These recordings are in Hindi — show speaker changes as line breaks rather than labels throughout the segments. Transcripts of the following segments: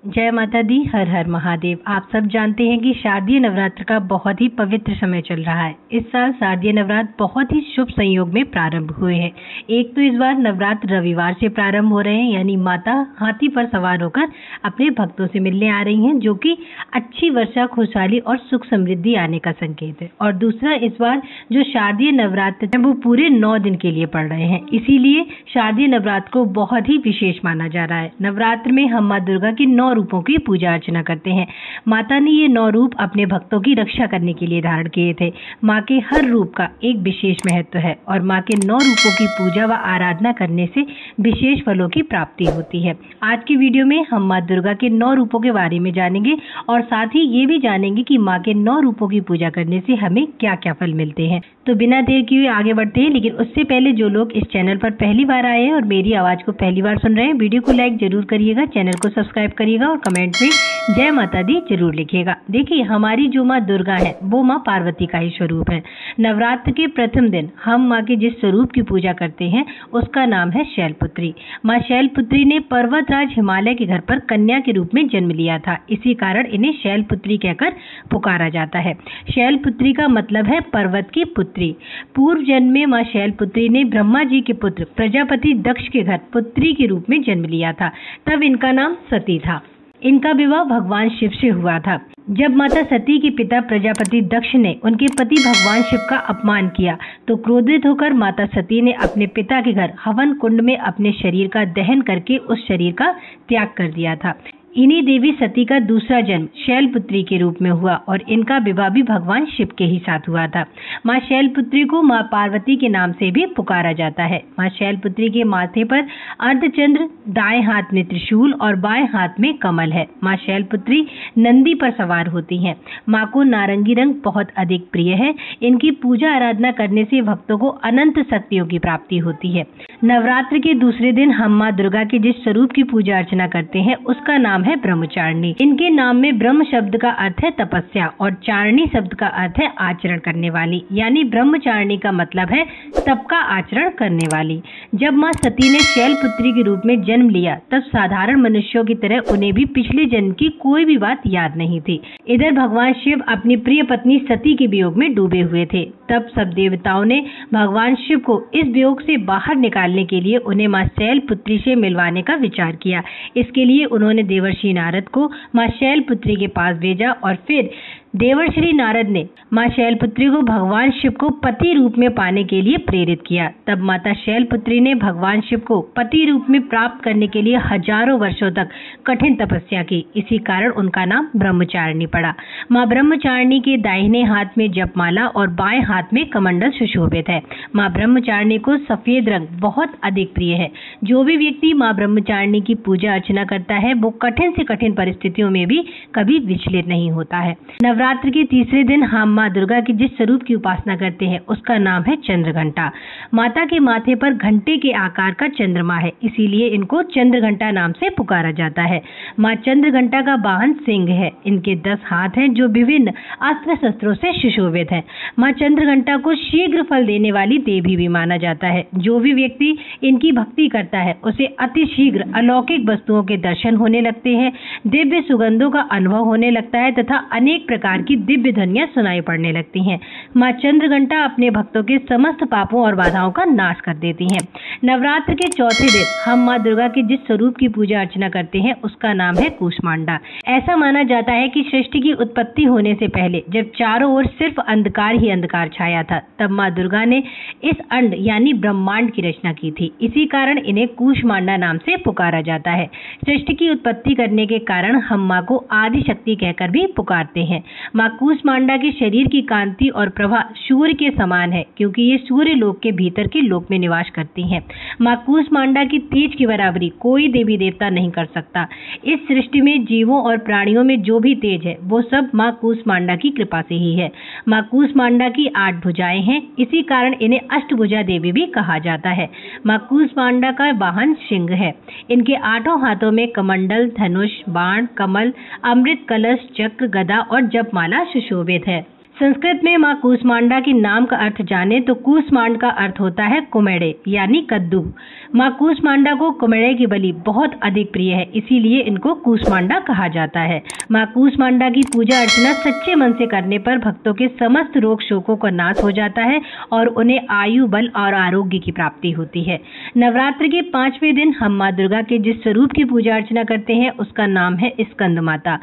जय माता दी, हर हर महादेव। आप सब जानते हैं कि शारदीय नवरात्र का बहुत ही पवित्र समय चल रहा है। इस साल शारदीय नवरात्र बहुत ही शुभ संयोग में प्रारंभ हुए हैं। एक तो इस बार नवरात्र रविवार से प्रारंभ हो रहे हैं, यानी माता हाथी पर सवार होकर अपने भक्तों से मिलने आ रही हैं, जो कि अच्छी वर्षा, खुशहाली और सुख समृद्धि आने का संकेत है। और दूसरा, इस बार जो शारदीय नवरात्र है वो पूरे 9 दिन के लिए पड़ रहे हैं, इसीलिए शारदीय नवरात्र को बहुत ही विशेष माना जा रहा है। नवरात्र में हम माँ दुर्गा की 9 रूपों की पूजा अर्चना करते हैं। माता ने ये 9 रूप अपने भक्तों की रक्षा करने के लिए धारण किए थे। माँ के हर रूप का एक विशेष महत्व है और माँ के 9 रूपों की पूजा व आराधना करने से विशेष फलों की प्राप्ति होती है। आज की वीडियो में हम माँ दुर्गा के 9 रूपों के बारे में जानेंगे और साथ ही ये भी जानेंगे कि माँ के 9 रूपों की पूजा करने से हमें क्या क्या फल मिलते हैं। तो बिना देर किए आगे बढ़ते हैं, लेकिन उससे पहले जो लोग इस चैनल पर पहली बार आए हैं और मेरी आवाज को पहली बार सुन रहे हैं, वीडियो को लाइक जरूर करिएगा, चैनल को सब्सक्राइब करिएगा और कमेंट में जय माता दी जरूर लिखिएगा। देखिए, हमारी जो माँ दुर्गा है वो माँ पार्वती का ही स्वरूप है। नवरात्र के प्रथम दिन हम माँ के जिस स्वरूप की पूजा करते हैं उसका नाम है शैलपुत्री। माँ शैलपुत्री ने पर्वतराज हिमालय के घर पर कन्या के रूप में जन्म लिया था, इसी कारण इन्हें शैलपुत्री कहकर पुकारा जाता है। शैलपुत्री का मतलब है पर्वत की पुत्री। पूर्व जन्म में माँ शैलपुत्री ने ब्रह्मा जी के पुत्र प्रजापति दक्ष के घर पुत्री के रूप में जन्म लिया था, तब इनका नाम सती था। इनका विवाह भगवान शिव से हुआ था। जब माता सती के पिता प्रजापति दक्ष ने उनके पति भगवान शिव का अपमान किया तो क्रोधित होकर माता सती ने अपने पिता के घर हवन कुंड में अपने शरीर का दहन करके उस शरीर का त्याग कर दिया था। इन्हीं देवी सती का दूसरा जन्म शैलपुत्री के रूप में हुआ और इनका विवाह भी भगवान शिव के ही साथ हुआ था। माँ शैलपुत्री को माँ पार्वती के नाम से भी पुकारा जाता है। माँ शैलपुत्री के माथे पर अर्धचंद्र, दाएं हाथ में त्रिशूल और बाएं हाथ में कमल है। माँ शैलपुत्री नंदी पर सवार होती हैं। माँ को नारंगी रंग बहुत अधिक प्रिय है। इनकी पूजा आराधना करने से भक्तों को अनंत शक्तियों की प्राप्ति होती है। नवरात्र के दूसरे दिन हम माँ दुर्गा के जिस स्वरूप की पूजा अर्चना करते हैं उसका नाम है ब्रह्मचारिणी। इनके नाम में ब्रह्म शब्द का अर्थ है तपस्या और चारिणी शब्द का अर्थ है आचरण करने वाली, यानी ब्रह्मचारिणी का मतलब है तप का आचरण करने वाली। जब माँ सती ने शैलपुत्री के रूप में जन्म लिया तब साधारण मनुष्यों की तरह उन्हें भी पिछले जन्म की कोई भी बात याद नहीं थी। इधर भगवान शिव अपनी प्रिय पत्नी सती के वियोग में डूबे हुए थे। तब सब देवताओं ने भगवान शिव को इस वियोग से बाहर निकालने के लिए उन्हें माँ शैलपुत्री से मिलवाने का विचार किया। इसके लिए उन्होंने देवर्षि नारद को माँ शैलपुत्री के पास भेजा और फिर देवर्षि नारद ने माँ शैलपुत्री को भगवान शिव को पति रूप में पाने के लिए प्रेरित किया। तब माता शैलपुत्री ने भगवान शिव को पति रूप में प्राप्त करने के लिए हजारों वर्षों तक कठिन तपस्या की। इसी कारण उनका नाम ब्रह्मचारिणी पड़ा। माँ ब्रह्मचारिणी के दाहिने हाथ में जपमाला और बाएं हाथ में कमंडल सुशोभित है। माँ ब्रह्मचारिणी को सफेद रंग बहुत अधिक प्रिय है। जो भी व्यक्ति माँ ब्रह्मचारिणी की पूजा अर्चना करता है वो कठिन से कठिन परिस्थितियों में भी कभी विचलित नहीं होता है। नवरात्र के तीसरे दिन हम माँ दुर्गा के जिस स्वरूप की उपासना करते हैं उसका नाम है चंद्रघंटा। माता के माथे पर घंटे के आकार का चंद्रमा है, इसीलिए इनको चंद्रघंटा नाम से पुकारा जाता है। माँ चंद्रघंटा का वाहन सिंह है। इनके 10 हाथ हैं जो विभिन्न अस्त्र शस्त्रों से सुशोभित है। माँ चंद्रघंटा को शीघ्र फल देने वाली देवी भी माना जाता है। जो भी व्यक्ति इनकी भक्ति करता है उसे अति शीघ्र अलौकिक वस्तुओं के दर्शन होने लगते हैं, दिव्य सुगंधों का अनुभव होने लगता है तथा अनेक प्रकार की दिव्य ध्वनियां सुनाई पड़ने लगती हैं। माँ चंद्रघंटा अपने भक्तों के समस्त पापों और बाधाओं का नाश कर देती हैं। नवरात्र के चौथे दिन हम माँ दुर्गा के जिस स्वरूप की पूजा अर्चना करते हैं उसका नाम है कूष्मांडा। ऐसा माना जाता है कि सृष्टि की उत्पत्ति होने से पहले जब चारों ओर सिर्फ अंधकार ही अंधकार छाया था, तब माँ दुर्गा ने इस अंड यानी ब्रह्मांड की रचना की थी। इसी कारण इन्हें कूष्मांडा नाम से पुकारा जाता है। सृष्टि की उत्पत्ति करने के कारण हम माँ को आदि शक्ति कहकर भी पुकारते हैं। माँ कूष्मांडा के शरीर की कांति और प्रभा सूर्य के समान है, क्योंकि ये सूर्य लोक के भीतर के लोक में निवास करती हैं। माँ कूष्मांडा की तेज की बराबरी कोई देवी देवता नहीं कर सकता। इस सृष्टि में जीवों और प्राणियों में जो भी तेज है वो सब माँ कूष्मांडा की कृपा से ही है। माँ कूष्मांडा की 8 भुजाएं हैं, इसी कारण इन्हें अष्टभुजा देवी भी कहा जाता है। माँ कूष्मांडा का वाहन सिंह है। इनके 8 हाथों में कमंडल, धनुष, बाण, कमल, अमृत कलश, चक्र, गदा और जपमाला सुशोभित है। संस्कृत में माँ कूष्मांडा के नाम का अर्थ जाने तो कूष्मांड का अर्थ होता है कुमेड़े यानी कद्दू। माँ कूष्मांडा को कुमेड़े की बलि बहुत अधिक प्रिय है, इसीलिए इनको कूष्मांडा कहा जाता है। माँ कूष्मांडा की पूजा अर्चना सच्चे मन से करने पर भक्तों के समस्त रोग शोकों का नाश हो जाता है और उन्हें आयु, बल और आरोग्य की प्राप्ति होती है। नवरात्र के 5वें दिन हम माँ दुर्गा के जिस स्वरूप की पूजा अर्चना करते हैं उसका नाम है स्कंद माता।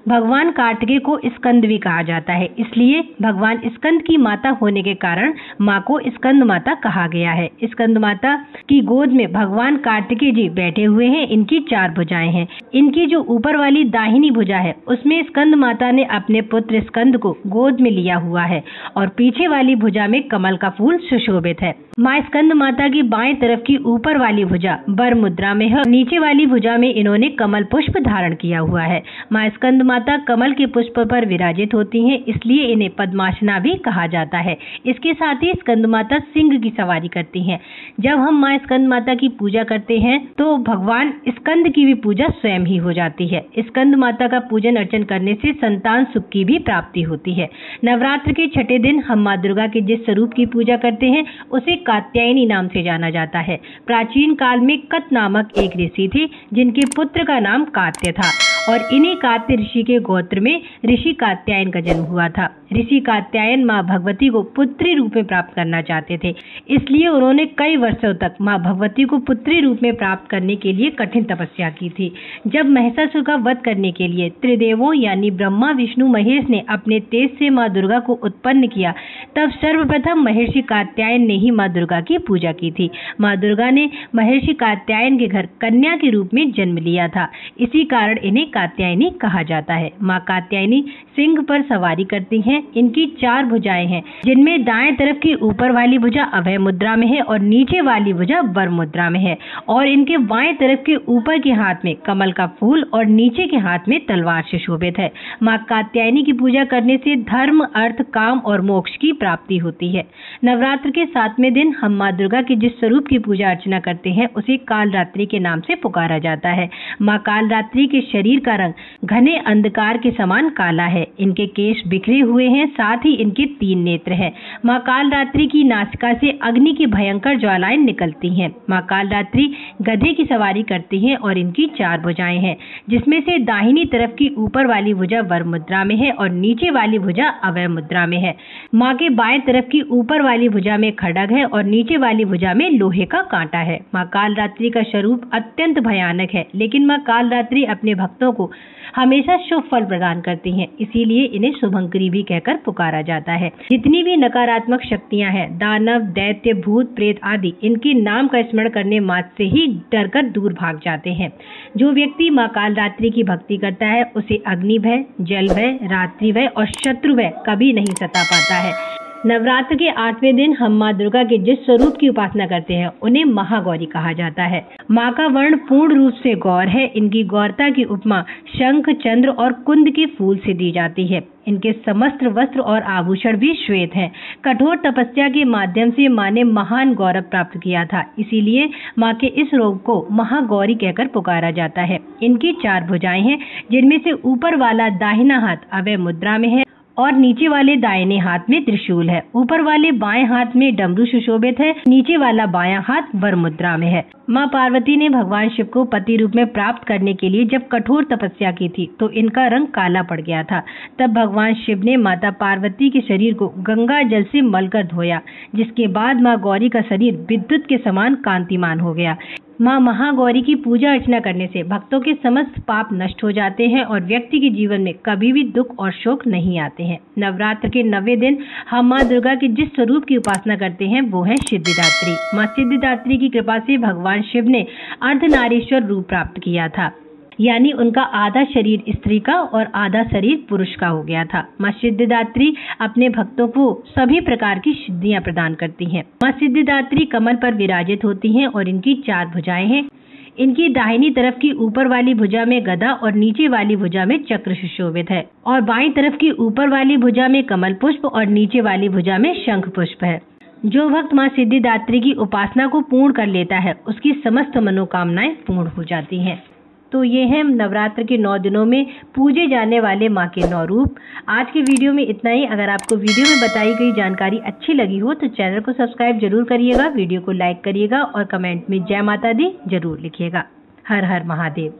भगवान कार्तिकेय को स्कंद भी कहा जाता है, इसलिए भगवान स्कंद की माता होने के कारण माँ को स्कंद माता कहा गया है। स्कंद माता की गोद में भगवान कार्तिकेय जी बैठे हुए हैं। इनकी 4 भुजाएं हैं। इनकी जो ऊपर वाली दाहिनी भुजा है उसमें स्कंद माता ने अपने पुत्र स्कंद को गोद में लिया हुआ है और पीछे वाली भुजा में कमल का फूल सुशोभित है। माँ स्कंद माता की बाएं तरफ की ऊपर वाली भुजा वर मुद्रा में है, नीचे वाली भुजा में इन्होंने कमल पुष्प धारण किया हुआ है। माँ स्कंद माता कमल के पुष्प पर विराजित होती हैं, इसलिए इन्हें पद्मासना भी कहा जाता है। इसके साथ ही स्कंद माता सिंह की सवारी करती हैं। जब हम माँ स्कंद माता की पूजा करते हैं तो भगवान स्कंद की भी पूजा स्वयं ही हो जाती है। स्कंद माता का पूजन अर्चन करने से संतान सुख की भी प्राप्ति होती है। नवरात्र के 6ठे दिन हम माँ दुर्गा के जिस स्वरूप की पूजा करते हैं उसे कात्यायनी नाम से जाना जाता है। प्राचीन काल में कत नामक एक ऋषि थे जिनके पुत्र का नाम कात्य था और इन्हीं कात्य ऋषि के गोत्र में ऋषि कात्यायन का जन्म हुआ था। ऋषि कात्यायन माँ भगवती को पुत्री रूप में प्राप्त करना चाहते थे, इसलिए उन्होंने कई वर्षों तक माँ भगवती को पुत्री रूप में प्राप्त करने के लिए कठिन तपस्या की थी। जब महिषासुर का वध करने के लिए त्रिदेवों यानी ब्रह्मा, विष्णु, महेश ने अपने तेज से माँ दुर्गा को उत्पन्न किया, तब सर्वप्रथम महर्षि कात्यायन ने ही माँ दुर्गा की पूजा की थी। माँ दुर्गा ने महर्षि कात्यायन के घर कन्या के रूप में जन्म लिया था, इसी कारण इन्हें कात्यायनी कहा जाता है। माँ कात्यायनी सिंह पर सवारी करती हैं। इनकी 4 भुजाएं हैं, जिनमें दाएं तरफ की ऊपर वाली भुजा अभय मुद्रा में है और नीचे वाली भुजा वर मुद्रा में है और इनके बाएं तरफ के ऊपर के हाथ में कमल का फूल और नीचे के हाथ में तलवार से शोभित है। माँ कात्यायनी की पूजा करने से धर्म, अर्थ, काम और मोक्ष की प्राप्ति होती है। नवरात्र के 7वें दिन हम माँ दुर्गा के जिस स्वरूप की पूजा अर्चना करते हैं उसे कालरात्रि के नाम से पुकारा जाता है। माँ कालरात्रि के शरीर का रंग घने अंधकार के समान काला है। इनके केश बिखरे हुए हैं, साथ ही इनके 3 नेत्र हैं। माँ कालरात्रि की नासिका से अग्नि की भयंकर ज्वालाएं निकलती हैं। माँ कालरात्रि गधे की सवारी करती हैं और इनकी 4 भुजाएं हैं, जिसमें से दाहिनी तरफ की ऊपर वाली भुजा वर मुद्रा में है और नीचे वाली भुजा अभय मुद्रा में है। माँ के बाएं तरफ की ऊपर वाली भुजा में खड्ग है और नीचे वाली भुजा में लोहे का कांटा है। माँ कालरात्रि का स्वरूप अत्यंत भयानक है, लेकिन माँ कालरात्रि अपने भक्तों को हमेशा शुभ फल प्रदान करती हैं, इसीलिए इन्हें शुभंकरी भी कहकर पुकारा जाता है। जितनी भी नकारात्मक शक्तियां हैं, दानव, दैत्य, भूत, प्रेत आदि, इनके नाम का स्मरण करने मात्र से ही डरकर दूर भाग जाते हैं। जो व्यक्ति माँ कालरात्रि की भक्ति करता है उसे अग्नि भय, जल भय, रात्रि भय और शत्रु भय कभी नहीं सता पाता है। नवरात्र के 8वें दिन हम माँ दुर्गा के जिस स्वरूप की उपासना करते हैं उन्हें महागौरी कहा जाता है। माँ का वर्ण पूर्ण रूप से गौर है। इनकी गौरता की उपमा शंख, चंद्र और कुंद के फूल से दी जाती है। इनके समस्त वस्त्र और आभूषण भी श्वेत हैं। कठोर तपस्या के माध्यम से माँ ने महान गौरव प्राप्त किया था, इसीलिए माँ के इस रूप को महागौरी कहकर पुकारा जाता है। इनकी 4 भुजाएं हैं, जिनमें से ऊपर वाला दाहिना हाथ अभय मुद्रा में है और नीचे वाले दाहिने हाथ में त्रिशूल है। ऊपर वाले बाएं हाथ में डमरू सुशोभित है, नीचे वाला बायां हाथ वर मुद्रा में है। माँ पार्वती ने भगवान शिव को पति रूप में प्राप्त करने के लिए जब कठोर तपस्या की थी तो इनका रंग काला पड़ गया था। तब भगवान शिव ने माता पार्वती के शरीर को गंगा जल से मलकर धोया, जिसके बाद माँ गौरी का शरीर विद्युत के समान कांतिमान हो गया। माँ महागौरी की पूजा अर्चना करने से भक्तों के समस्त पाप नष्ट हो जाते हैं और व्यक्ति के जीवन में कभी भी दुख और शोक नहीं आते हैं। नवरात्र के 9वें दिन हम माँ दुर्गा के जिस स्वरूप की उपासना करते हैं वो है सिद्धिदात्री। माँ सिद्धिदात्री की कृपा से भगवान शिव ने अर्धनारीश्वर रूप प्राप्त किया था, यानी उनका आधा शरीर स्त्री का और आधा शरीर पुरुष का हो गया था। माँ सिद्धिदात्री अपने भक्तों को सभी प्रकार की सिद्धियां प्रदान करती हैं। माँ सिद्धिदात्री कमल पर विराजित होती हैं और इनकी 4 भुजाएं हैं। इनकी दाहिनी तरफ की ऊपर वाली भुजा में गदा और नीचे वाली भुजा में चक्र सुशोभित है और बाईं तरफ की ऊपर वाली भुजा में कमल पुष्प और नीचे वाली भुजा में शंख पुष्प है। जो भक्त माँ सिद्धिदात्री की उपासना को पूर्ण कर लेता है उसकी समस्त मनोकामनाएं पूर्ण हो जाती हैं। तो ये हैं नवरात्र के 9 दिनों में पूजे जाने वाले माँ के 9 रूप। आज की वीडियो में इतना ही। अगर आपको वीडियो में बताई गई जानकारी अच्छी लगी हो तो चैनल को सब्सक्राइब जरूर करिएगा, वीडियो को लाइक करिएगा और कमेंट में जय माता दी जरूर लिखिएगा। हर हर महादेव।